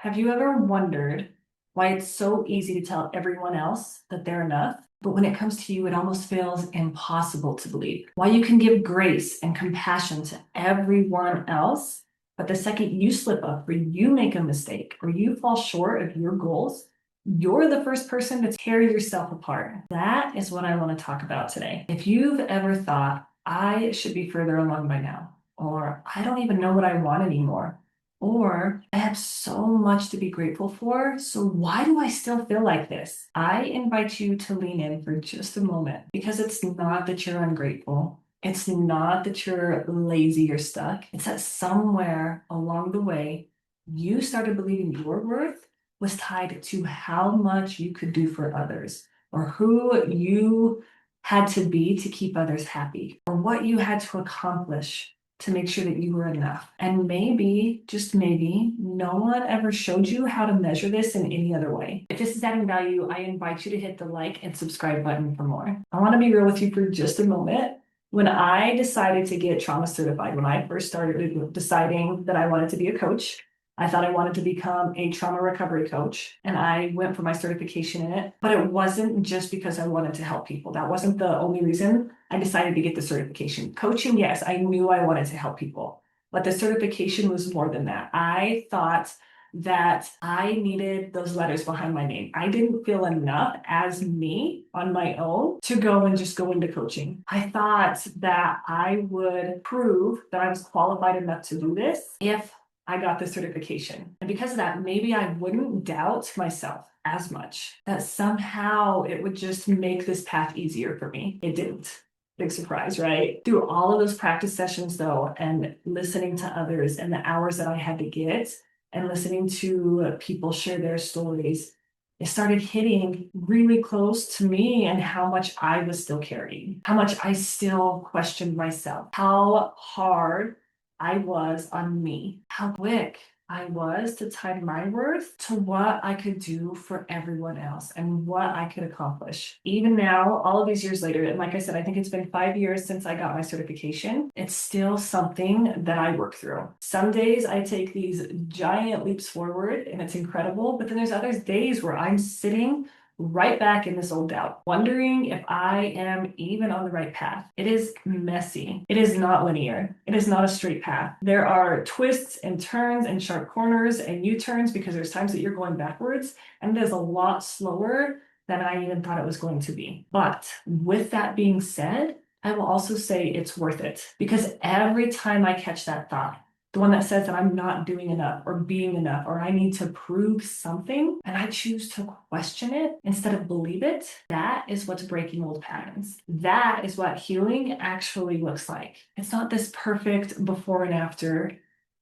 Have you ever wondered why it's so easy to tell everyone else that they're enough, but when it comes to you, it almost feels impossible to believe? Why you can give grace and compassion to everyone else, but the second you slip up or you make a mistake or you fall short of your goals, you're the first person to tear yourself apart. That is what I want to talk about today. If you've ever thought, I should be further along by now, or I don't even know what I want anymore, or I have so much to be grateful for, so why do I still feel like this? I invite you to lean in for just a moment because it's not that you're ungrateful. It's not that you're lazy or stuck. It's that somewhere along the way, you started believing your worth was tied to how much you could do for others, or who you had to be to keep others happy, or what you had to accomplish to make sure that you were enough. And maybe, just maybe, no one ever showed you how to measure this in any other way. If this is adding value, I invite you to hit the like and subscribe button for more. I want to be real with you for just a moment. When I decided to get trauma certified, when I first started deciding that I wanted to be a coach, I thought I wanted to become a trauma recovery coach, and I went for my certification in it. But it wasn't just because I wanted to help people. That wasn't the only reason I decided to get the certification. Coaching, yes, I knew I wanted to help people, but the certification was more than that. I thought that I needed those letters behind my name. I didn't feel enough as me on my own to go and just go into coaching. I thought that I would prove that I was qualified enough to do this if I got the certification. And because of that, maybe I wouldn't doubt myself as much, that somehow it would just make this path easier for me. It didn't. Big surprise, right? Through all of those practice sessions, though, and listening to others and the hours that I had to get and listening to people share their stories, it started hitting really close to me and how much I was still carrying, how much I still questioned myself, how hard I was on me, how quick I was to tie my worth to what I could do for everyone else and what I could accomplish. Even now, all of these years later, and like I said, I think it's been 5 years since I got my certification, it's still something that I work through. Some days I take these giant leaps forward and it's incredible, but then there's other days where I'm sitting right back in this old doubt, wondering if I am even on the right path. It is messy. It is not linear. It is not a straight path. There are twists and turns and sharp corners and U-turns because there's times that you're going backwards, and it is a lot slower than I even thought it was going to be. But with that being said, I will also say it's worth it, because every time I catch that thought, the one that says that I'm not doing enough or being enough or I need to prove something, and I choose to question it instead of believe it, that is what's breaking old patterns. That is what healing actually looks like. It's not this perfect before and after,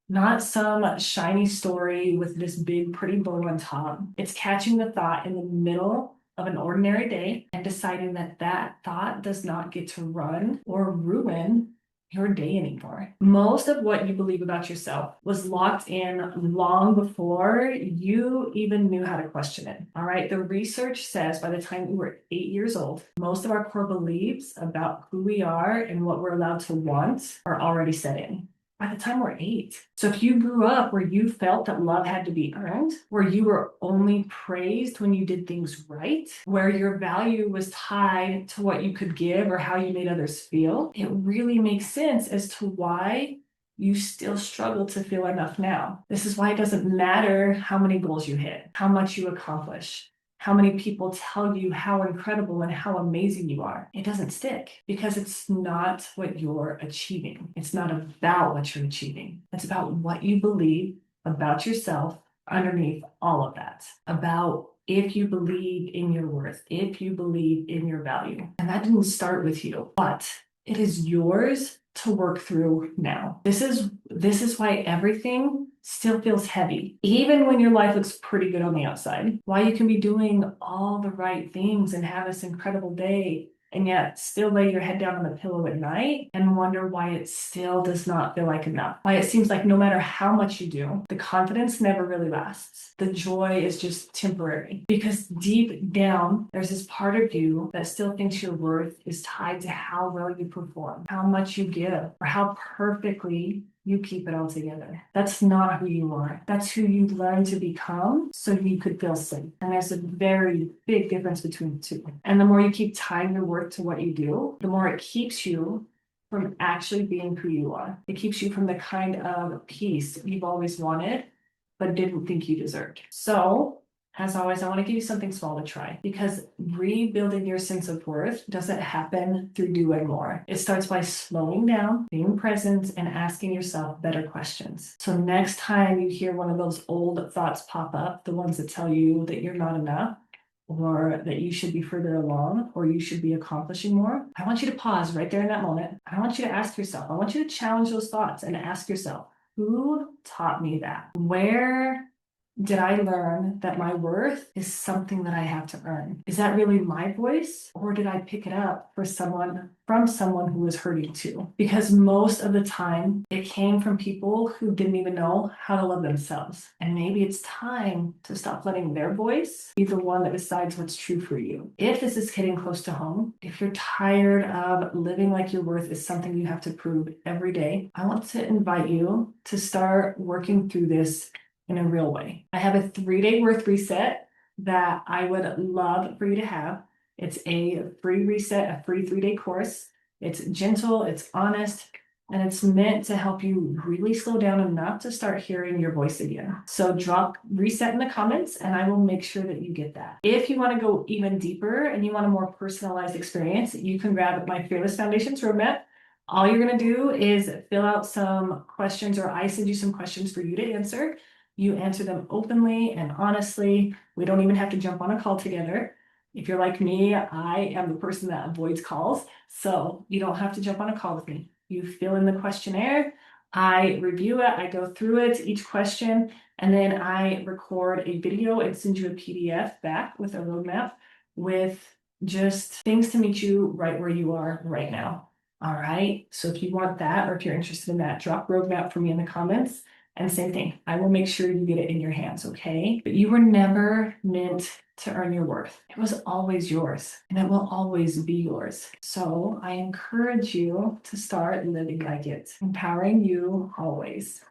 not some shiny story with this big pretty bow on top. It's catching the thought in the middle of an ordinary day and deciding that that thought does not get to run or ruin your day anymore. Most of what you believe about yourself was locked in long before you even knew how to question it. All right. The research says by the time we were 8 years old, most of our core beliefs about who we are and what we're allowed to want are already set in by the time we're 8. So if you grew up where you felt that love had to be earned, where you were only praised when you did things right, where your value was tied to what you could give or how you made others feel, it really makes sense as to why you still struggle to feel enough now. This is why it doesn't matter how many goals you hit, how much you accomplish, how many people tell you how incredible and how amazing you are. It doesn't stick because it's not what you're achieving. It's not about what you're achieving. It's about what you believe about yourself underneath all of that. About if you believe in your worth, if you believe in your value. And that didn't start with you, but it is yours to work through now. This is why everything still feels heavy, even when your life looks pretty good on the outside. Why you can be doing all the right things and have this incredible day, and yet still lay your head down on the pillow at night and wonder why it still does not feel like enough. Why it seems like no matter how much you do, the confidence never really lasts. The joy is just temporary, because deep down, there's this part of you that still thinks your worth is tied to how well you perform, how much you give, or how perfectly you keep it all together. That's not who you are. That's who you learn to become so you could feel safe. And there's a very big difference between the two. And the more you keep tying your worth to what you do, the more it keeps you from actually being who you are. It keeps you from the kind of peace you've always wanted, but didn't think you deserved. So, as always, I want to give you something small to try because rebuilding your sense of worth doesn't happen through doing more. It starts by slowing down, being present, and asking yourself better questions. So, next time you hear one of those old thoughts pop up, the ones that tell you that you're not enough, or that you should be further along, or you should be accomplishing more, I want you to pause right there in that moment. I want you to ask yourself, I want you to challenge those thoughts and ask yourself, who taught me that? Where did I learn that my worth is something that I have to earn? Is that really my voice? Or did I pick it up from someone who was hurting too? Because most of the time it came from people who didn't even know how to love themselves. And maybe it's time to stop letting their voice be the one that decides what's true for you. If this is hitting close to home, if you're tired of living like your worth is something you have to prove every day, I want to invite you to start working through this in a real way. I have a 3-day worth reset that I would love for you to have. It's a free reset, a free 3-day course. It's gentle, it's honest, and it's meant to help you really slow down enough to start hearing your voice again. So drop reset in the comments and I will make sure that you get that. If you want to go even deeper and you want a more personalized experience, you can grab my Fearless Foundations roadmap. All you're going to do is fill out some questions, or I send you some questions for you to answer. You answer them openly and honestly. We don't even have to jump on a call together. If you're like me, I am the person that avoids calls, so you don't have to jump on a call with me. You fill in the questionnaire, I review it, I go through it, each question, and then I record a video and send you a PDF back with a roadmap with just things to meet you right where you are right now. All right, so if you want that, or if you're interested in that, drop roadmap for me in the comments. And same thing, I will make sure you get it in your hands, okay? But you were never meant to earn your worth. It was always yours, and it will always be yours. So I encourage you to start living like it, empowering you always.